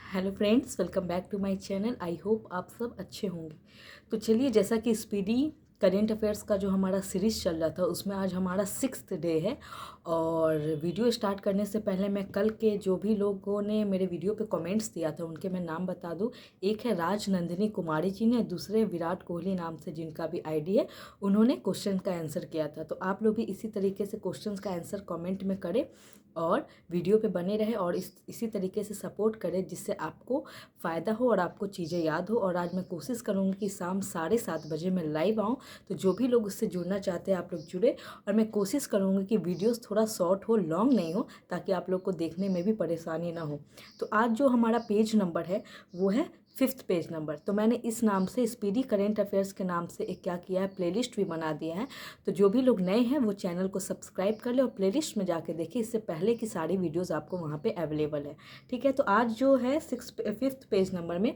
Hello friends, welcome back to my channel. I hope आप सब अच्छे होंगे। तो चलिए, जैसा कि स्पीडी करेंट अफेयर्स का जो हमारा सीरीज़ चल रहा था उसमें आज हमारा 6th डे है। और वीडियो स्टार्ट करने से पहले मैं कल के जो भी लोगों ने मेरे वीडियो पे कमेंट्स दिया था उनके मैं नाम बता दूं। एक है राजनंदिनी कुमारी जी ने, दूसरे विराट कोहली नाम से जिनका भी आईडी है, उन्होंने क्वेश्चन का आंसर किया था। तो आप लोग भी इसी तरीके से क्वेश्चन का आंसर कमेंट में करें और वीडियो पे बने रहे और इसी तरीके से सपोर्ट करें जिससे आपको फ़ायदा हो और आपको चीज़ें याद हो। और आज मैं कोशिश करूँगी कि शाम 7:30 बजे मैं लाइव आऊँ, तो जो भी लोग उससे जुड़ना चाहते हैं आप लोग जुड़े। और मैं कोशिश करूँगी कि वीडियोस थोड़ा शॉर्ट हो, लॉन्ग नहीं हो, ताकि आप लोग को देखने में भी परेशानी ना हो। तो आज जो हमारा पेज नंबर है वो है 5th पेज नंबर। तो मैंने इस नाम से स्पीडी करेंट अफेयर्स के नाम से एक क्या किया है, प्लेलिस्ट भी बना दिया है। तो जो भी लोग नए हैं वो चैनल को सब्सक्राइब कर ले और प्लेलिस्ट में जाके देखिए, इससे पहले की सारी वीडियोस आपको वहाँ पे अवेलेबल है। ठीक है, तो आज जो है 5th पेज नंबर में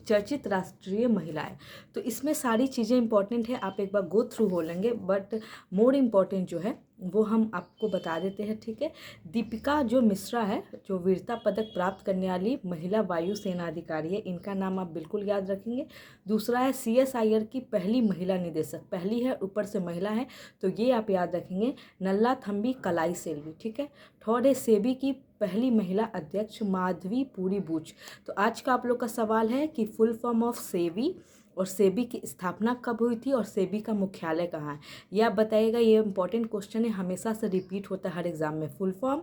चर्चित राष्ट्रीय महिलाएं, तो इसमें सारी चीज़ें इंपॉर्टेंट है, आप एक बार गो थ्रू हो लेंगे, बट मोर इम्पॉर्टेंट जो है वो हम आपको बता देते हैं। ठीक है, दीपिका जो मिश्रा है, जो वीरता पदक प्राप्त करने वाली महिला वायु सेना अधिकारी है, इनका नाम आप बिल्कुल याद रखेंगे। दूसरा है CSIR की पहली महिला निदेशक, पहली है ऊपर से महिला है, तो ये आप याद रखेंगे, नल्ला थम्बी कलाई सेल्वी। ठीक है, थर्ड है सेबी की पहली महिला अध्यक्ष माधवी पूरी बूच। तो आज का आप लोग का सवाल है कि फुल फॉर्म ऑफ सेबी और सेबी की स्थापना कब हुई थी और सेबी का मुख्यालय कहाँ है, ये आप बताइएगा। ये इंपॉर्टेंट क्वेश्चन है, हमेशा से रिपीट होता है हर एग्जाम में। फुल फॉर्म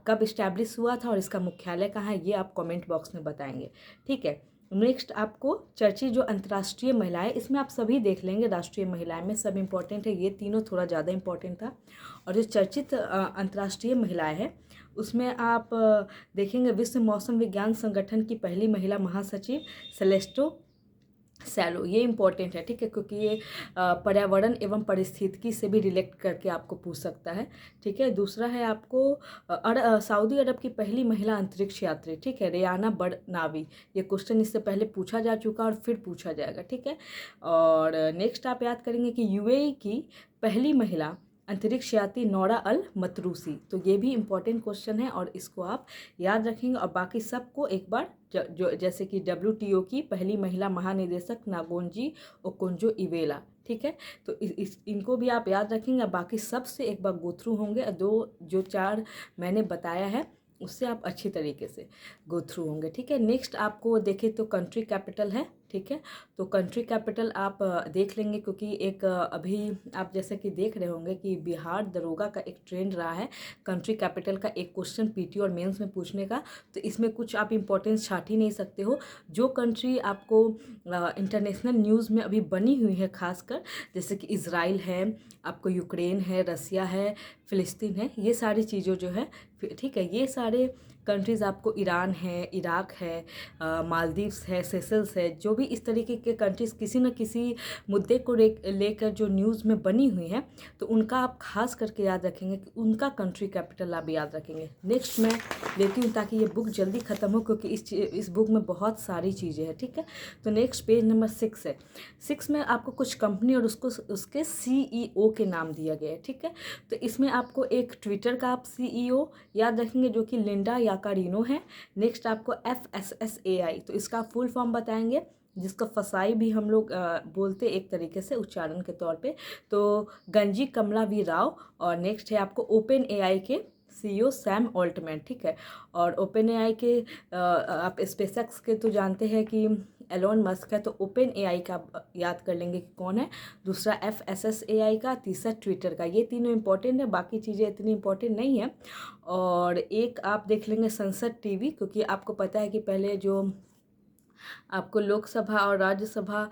कब इस्टेब्लिश हुआ था और इसका मुख्यालय कहाँ है, ये आप कमेंट बॉक्स में बताएंगे। ठीक है, नेक्स्ट आपको चर्चित जो अंतर्राष्ट्रीय महिलाएं, इसमें आप सभी देख लेंगे, राष्ट्रीय महिलाएं में सब इंपॉर्टेंट है, ये तीनों थोड़ा ज़्यादा इंपॉर्टेंट था। और जो चर्चित अंतर्राष्ट्रीय महिलाएं हैं उसमें आप देखेंगे, विश्व मौसम विज्ञान संगठन की पहली महिला महासचिव सेलेस्टो सैलो, ये इंपॉर्टेंट है। ठीक है, क्योंकि ये पर्यावरण एवं पारिस्थितिकी से भी रिलेट करके आपको पूछ सकता है। ठीक है, दूसरा है आपको सऊदी अरब की पहली महिला अंतरिक्ष यात्री, ठीक है, रेयाना बड़नावी। ये क्वेश्चन इससे पहले पूछा जा चुका और फिर पूछा जाएगा। ठीक है, और नेक्स्ट आप याद करेंगे कि UAE की पहली महिला अंतरिक्ष यात्री नौरा अल मतरूसी। तो ये भी इम्पॉर्टेंट क्वेश्चन है और इसको आप याद रखेंगे। और बाकी सबको एक बार जो जैसे कि WTO की पहली महिला महानिदेशक नागोंजी ओकोंजो इवेला। ठीक है, तो इनको भी आप याद रखेंगे। बाकी सब से एक बार गो थ्रू होंगे, जो 4 मैंने बताया है उससे आप अच्छी तरीके से गो थ्रू होंगे। ठीक है, नेक्स्ट आपको देखें तो कंट्री कैपिटल है। ठीक है, तो कंट्री कैपिटल आप देख लेंगे, क्योंकि एक अभी आप जैसे कि देख रहे होंगे कि बिहार दरोगा का एक ट्रेंड रहा है कंट्री कैपिटल का एक क्वेश्चन PT और मेंस में पूछने का। तो इसमें कुछ आप इम्पोर्टेंस छाट ही नहीं सकते हो। जो कंट्री आपको इंटरनेशनल न्यूज़ में अभी बनी हुई है खासकर, जैसे कि इज़राइल है, आपको यूक्रेन है, रसिया है, फ़िलिस्तीन है, ये सारी चीज़ों जो है, ठीक है, ये सारे कंट्रीज़ आपको, ईरान है, इराक है, मालदीव्स है, सेशल्स है, जो भी इस तरीके के कंट्रीज़ किसी न किसी मुद्दे को लेकर जो न्यूज़ में बनी हुई हैं, तो उनका आप खास करके याद रखेंगे कि उनका कंट्री कैपिटल आप याद रखेंगे। नेक्स्ट मैं लेती हूँ ताकि ये बुक जल्दी ख़त्म हो, क्योंकि इस बुक में बहुत सारी चीज़ें हैं। ठीक है, तो नेक्स्ट पेज नंबर 6 है। 6 में आपको कुछ कंपनी और उसके CEO के नाम दिया गया है। ठीक है, तो इसमें आपको एक ट्विटर का आप CEO याद रखेंगे जो कि लिंडा याकारिनो है। नेक्स्ट आपको FSSAI, तो इसका फुल फॉर्म बताएंगे, जिसका फसाई भी हम लोग बोलते एक तरीके से उच्चारण के तौर पे, तो गंजी कमला वी राव। और नेक्स्ट है आपको OpenAI के CEO सैम ऑल्टमैन। ठीक है, और OpenAI के आप स्पेसएक्स के तो जानते हैं कि एलोन मस्क है, तो OpenAI का याद कर लेंगे कि कौन है। दूसरा FSSAI का, तीसरा ट्विटर का। ये तीनों इंपॉर्टेंट है, बाकी चीज़ें इतनी इंपॉर्टेंट नहीं है। और एक आप देख लेंगे संसद TV, क्योंकि आपको पता है कि पहले जो आपको लोकसभा और राज्यसभा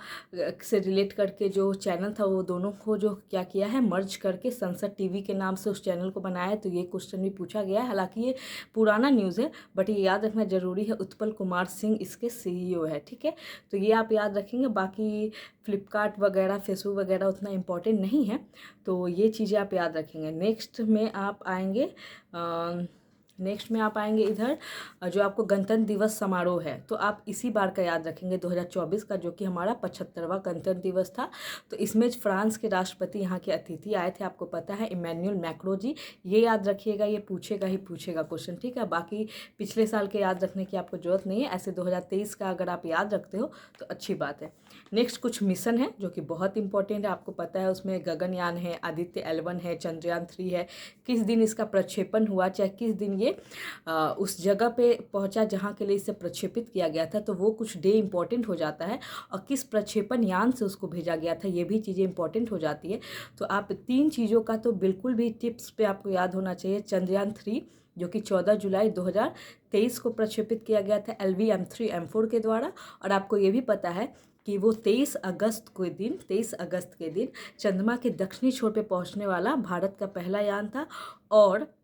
से रिलेट करके जो चैनल था, वो दोनों को जो क्या किया है, मर्ज करके संसद TV के नाम से उस चैनल को बनाया है। तो ये क्वेश्चन भी पूछा गया है, हालांकि ये पुराना न्यूज़ है, बट ये याद रखना जरूरी है, उत्पल कुमार सिंह इसके CEO है। ठीक है, तो ये आप याद रखेंगे। बाकी फ्लिपकार्ट वगैरह, फेसबुक वगैरह उतना इम्पोर्टेंट नहीं है, तो ये चीज़ें आप याद रखेंगे। नेक्स्ट में आप आएंगे नेक्स्ट में आप आएंगे इधर जो आपको गणतंत्र दिवस समारोह है, तो आप इसी बार का याद रखेंगे 2024 का, जो कि हमारा 75वां गणतंत्र दिवस था। तो इसमें फ्रांस के राष्ट्रपति यहाँ के अतिथि आए थे, आपको पता है, इमैनुअल मैक्रो जी। ये याद रखिएगा, ये पूछेगा ही पूछेगा क्वेश्चन, ठीक है। बाकी पिछले साल के याद रखने की आपको जरूरत नहीं है, ऐसे 2023 का अगर आप याद रखते हो तो अच्छी बात है। नेक्स्ट कुछ मिशन है जो कि बहुत इंपॉर्टेंट है, आपको पता है, उसमें गगनयान है, आदित्य L1 है, चंद्रयान 3 है। किस दिन इसका प्रक्षेपण हुआ, चाहे किस दिन ये उस जगह पे पहुंचा जहां के लिए इसे प्रक्षेपित किया गया था, तो वो कुछ डे इंपॉर्टेंट हो जाता है। और किस प्रक्षेपण यान से उसको भेजा गया था, ये भी चीज़ें इंपॉर्टेंट हो जाती है। तो आप 3 चीज़ों का तो बिल्कुल भी टिप्स पे आपको याद होना चाहिए। चंद्रयान 3 जो कि 14 जुलाई 2023 को प्रक्षेपित किया गया था LV-M3-M4 के द्वारा। और आपको ये भी पता है कि वो 23 अगस्त के दिन चंद्रमा के दक्षिणी छोर पे पहुंचने वाला भारत का पहला यान था। और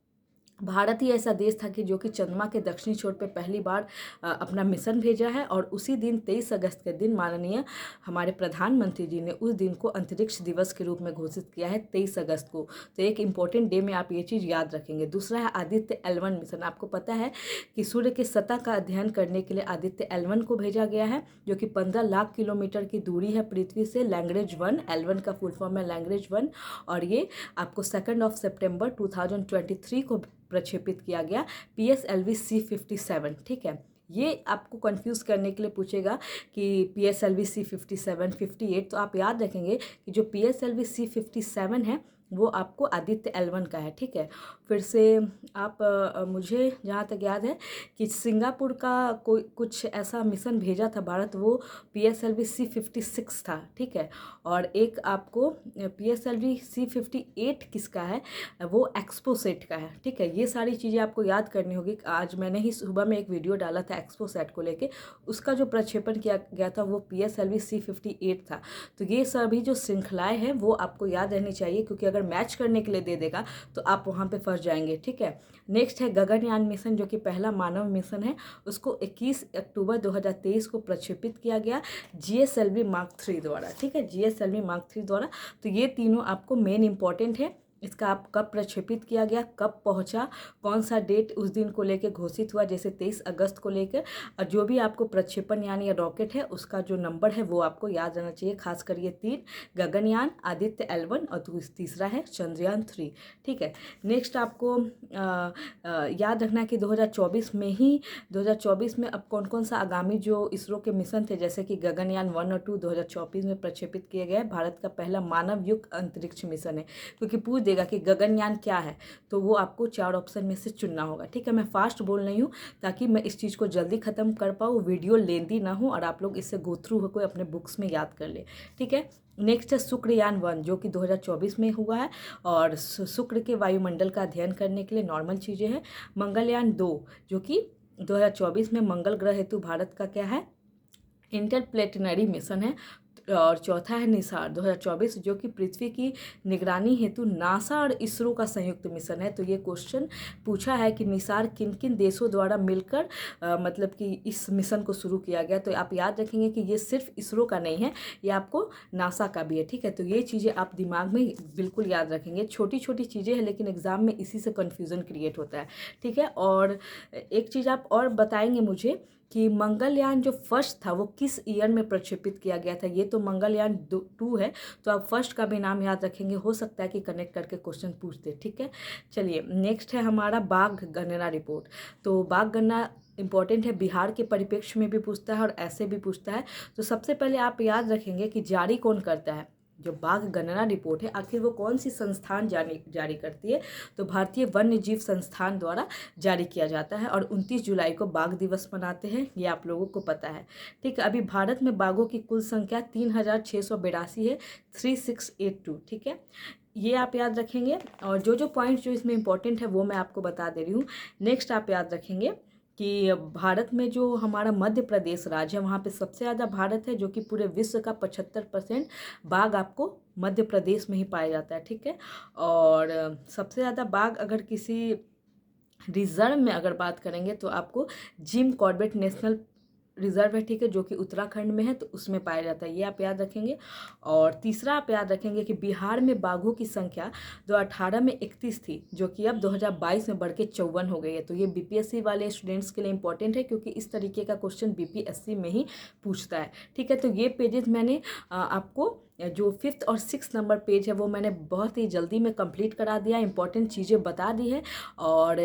भारत ही ऐसा देश था कि जो कि चंद्रमा के दक्षिणी छोर पे पहली बार अपना मिशन भेजा है। और उसी दिन 23 अगस्त के दिन माननीय हमारे प्रधानमंत्री जी ने उस दिन को अंतरिक्ष दिवस के रूप में घोषित किया है 23 अगस्त को। तो एक इम्पॉर्टेंट डे में आप ये चीज़ याद रखेंगे। दूसरा है आदित्य L1 मिशन। आपको पता है कि सूर्य के सतह का अध्ययन करने के लिए आदित्य L1 को भेजा गया है, जो कि 15 लाख किलोमीटर की दूरी है पृथ्वी से। लैग्रेंज 1, L1 का फुल फॉर्म है लैग्रेंज 1। और ये आपको 2 सितंबर 2023 को प्रक्षेपित किया गया PSLV C57, ठीक है। ये आपको कंफ्यूज करने के लिए पूछेगा कि PSLV C57, 58, तो आप याद रखेंगे कि जो PSLV C57 है वो आपको आदित्य L1 का है, ठीक है। फिर से आप मुझे जहाँ तक याद है कि सिंगापुर का कोई कुछ ऐसा मिशन भेजा था भारत, वो PSLV C56 था, ठीक है। और एक आपको PSLV C58 किसका है, वो एक्सपोसेट का है, ठीक है। ये सारी चीज़ें आपको याद करनी होगी। आज मैंने ही सुबह में एक वीडियो डाला था एक्सपोसेट को लेके, उसका जो प्रक्षेपण किया गया था वो PSLV C58 था। तो ये सभी जो श्रृंखलाएँ हैं वो आपको याद रहनी चाहिए, क्योंकि अगर मैच करने के लिए दे देगा तो आप वहाँ पे फंस जाएंगे, ठीक है। नेक्स्ट है गगनयान मिशन, जो कि पहला मानव मिशन है। उसको 21 अक्टूबर 2023 को प्रक्षेपित किया गया GSLV Mark 3 द्वारा, ठीक है, GSLV Mark 3 द्वारा। तो ये तीनों आपको मेन इंपॉर्टेंट है। इसका आप कब प्रक्षेपित किया गया, कब पहुंचा, कौन सा डेट उस दिन को लेकर घोषित हुआ, जैसे 23 अगस्त को लेकर। और जो भी आपको प्रक्षेपण यान या रॉकेट है उसका जो नंबर है वो आपको याद रहना चाहिए। खासकर ये 3, गगनयान, आदित्य L1 और तीसरा है चंद्रयान 3, ठीक है। नेक्स्ट आपको याद रखना है कि 2024 में अब कौन कौन सा आगामी जो इसरो के मिशन थे, जैसे कि गगनयान 1 और 2 2024 में प्रक्षेपित किए गए। भारत का पहला मानव युक्त अंतरिक्ष मिशन है, क्योंकि पूछ देगा कि गगनयान क्या है, तो वो आपको 4 ऑप्शन में से चुनना होगा, ठीक है। मैं फास्ट बोल रही हूँ ताकि मैं इस चीज़ को जल्दी ख़त्म कर पाऊँ, वीडियो लेंदी ना हो और आप लोग इससे गो थ्रू होकर अपने बुक्स में याद कर ले, ठीक है। नेक्स्ट है शुक्रयान 1, जो कि 2024 में हुआ है और शुक्र के वायुमंडल का अध्ययन करने के लिए नॉर्मल चीज़ें हैं। मंगलयान 2, जो कि 2024 में मंगल ग्रह हेतु भारत का क्या है, इंटरप्लेनेटरी मिशन है। और चौथा है निसार 2024, जो कि पृथ्वी की निगरानी हेतु नासा और इसरो का संयुक्त मिशन है। तो ये क्वेश्चन पूछा है कि निसार किन किन देशों द्वारा मिलकर मतलब कि इस मिशन को शुरू किया गया। तो आप याद रखेंगे कि ये सिर्फ इसरो का नहीं है, ये आपको नासा का भी है, ठीक है। तो ये चीज़ें आप दिमाग में बिल्कुल याद रखेंगे। छोटी छोटी चीज़ें हैं लेकिन एग्जाम में इसी से कन्फ्यूज़न क्रिएट होता है, ठीक है। और एक चीज़ आप और बताएंगे मुझे कि मंगलयान जो फर्स्ट था वो किस ईयर में प्रक्षेपित किया गया था। ये तो मंगलयान 2 है, तो आप फर्स्ट का भी नाम याद रखेंगे, हो सकता है कि कनेक्ट करके क्वेश्चन पूछ दे, ठीक है। चलिए नेक्स्ट है हमारा बाघ गणना रिपोर्ट। तो बाघ गणना इंपॉर्टेंट है, बिहार के परिप्रेक्ष्य में भी पूछता है और ऐसे भी पूछता है। तो सबसे पहले आप याद रखेंगे कि जारी कौन करता है, जो बाघ गणना रिपोर्ट है आखिर वो कौन सी संस्थान जारी करती है। तो भारतीय वन्य जीव संस्थान द्वारा जारी किया जाता है। और 29 जुलाई को बाघ दिवस मनाते हैं, ये आप लोगों को पता है, ठीक है। अभी भारत में बाघों की कुल संख्या 3682 है, 3682, ठीक है। ये आप याद रखेंगे। और जो पॉइंट जो इसमें इंपॉर्टेंट है वो मैं आपको बता दे रही हूँ। नेक्स्ट आप याद रखेंगे कि भारत में जो हमारा मध्य प्रदेश राज्य है वहाँ पे सबसे ज़्यादा भारत है, जो कि पूरे विश्व का 75% बाघ आपको मध्य प्रदेश में ही पाया जाता है, ठीक है। और सबसे ज़्यादा बाघ अगर किसी रिजर्व में अगर बात करेंगे तो आपको जिम कॉर्बेट नेशनल रिजर्व है, ठीक है, जो कि उत्तराखंड में है, तो उसमें पाया जाता है, ये आप याद रखेंगे। और तीसरा आप याद रखेंगे कि बिहार में बाघों की संख्या 2018 में 31 थी, जो कि अब 2022 में बढ़ के 54 हो गई है। तो ये बीपीएससी वाले स्टूडेंट्स के लिए इंपॉर्टेंट है, क्योंकि इस तरीके का क्वेश्चन बीपीएससी में ही पूछता है, ठीक है। तो ये पेजेस मैंने आपको जो 5th और 6th नंबर पेज है वो मैंने बहुत ही जल्दी में कंप्लीट करा दिया, इंपॉर्टेंट चीज़ें बता दी है। और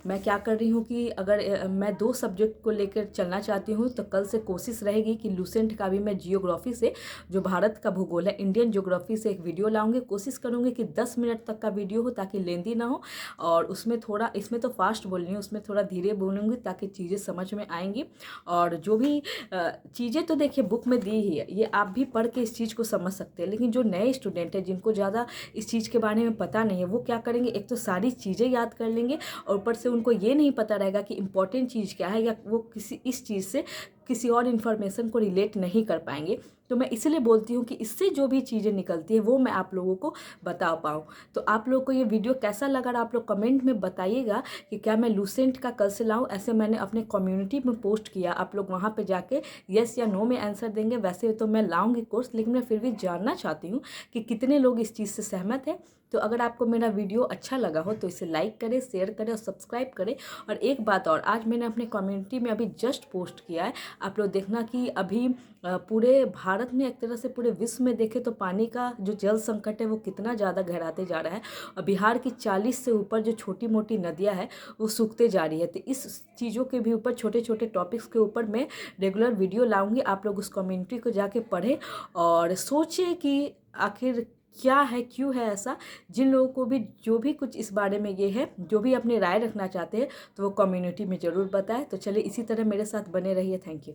मैं क्या कर रही हूँ कि अगर मैं 2 सब्जेक्ट को लेकर चलना चाहती हूँ, तो कल से कोशिश रहेगी कि लूसेंट का भी मैं जियोग्राफी से, जो भारत का भूगोल है, इंडियन जियोग्राफी से एक वीडियो लाऊंगी। कोशिश करूँगी कि 10 मिनट तक का वीडियो हो, ताकि लेंदी ना हो, और उसमें थोड़ा, इसमें तो फास्ट बोल रही हूँ, उसमें थोड़ा धीरे बोलूँगी ताकि चीज़ें समझ में आएंगी। और जो भी चीज़ें तो देखिए बुक में दी ही है, ये आप भी पढ़ के इस चीज़ को समझ सकते हैं। लेकिन जो नए स्टूडेंट हैं, जिनको ज़्यादा इस चीज़ के बारे में पता नहीं है, वो क्या करेंगे, एक तो सारी चीज़ें याद कर लेंगे, और ऊपर से उनको ये नहीं पता रहेगा कि इम्पोर्टेंट चीज़ क्या है, या वो किसी इस चीज़ से किसी और इन्फॉर्मेशन को रिलेट नहीं कर पाएंगे। तो मैं इसलिए बोलती हूँ कि इससे जो भी चीज़ें निकलती है वो मैं आप लोगों को बता पाऊँ। तो आप लोगों को ये वीडियो कैसा लगा, आप लोग कमेंट में बताइएगा कि क्या मैं लूसेंट का कल से लाऊँ। ऐसे मैंने अपने कम्युनिटी में पोस्ट किया, आप लोग वहाँ पे जाके येस या नो में आंसर देंगे। वैसे तो मैं लाऊंगी कोर्स, लेकिन मैं फिर भी जानना चाहती हूँ कि कितने लोग इस चीज़ से सहमत हैं। तो अगर आपको मेरा वीडियो अच्छा लगा हो तो इसे लाइक करें, शेयर करें और सब्सक्राइब करें। और एक बात और, आज मैंने अपने कम्युनिटी में अभी जस्ट पोस्ट किया है, आप लोग देखना कि अभी पूरे भारत में, एक तरह से पूरे विश्व में देखें तो पानी का जो जल संकट है वो कितना ज़्यादा गहराते जा रहा है। और बिहार की 40 से ऊपर जो छोटी मोटी नदियाँ हैं वो सूखते जा रही है। तो इस चीज़ों के भी ऊपर, छोटे छोटे टॉपिक्स के ऊपर मैं रेगुलर वीडियो लाऊंगी। आप लोग उस कम्युनिटी को जाके पढ़ें और सोचें कि आखिर क्या है, क्यों है ऐसा। जिन लोगों को भी जो भी कुछ इस बारे में ये है, जो भी अपनी राय रखना चाहते हैं, तो वो कम्युनिटी में ज़रूर बताएं। तो चलिए इसी तरह मेरे साथ बने रहिए। Thank you.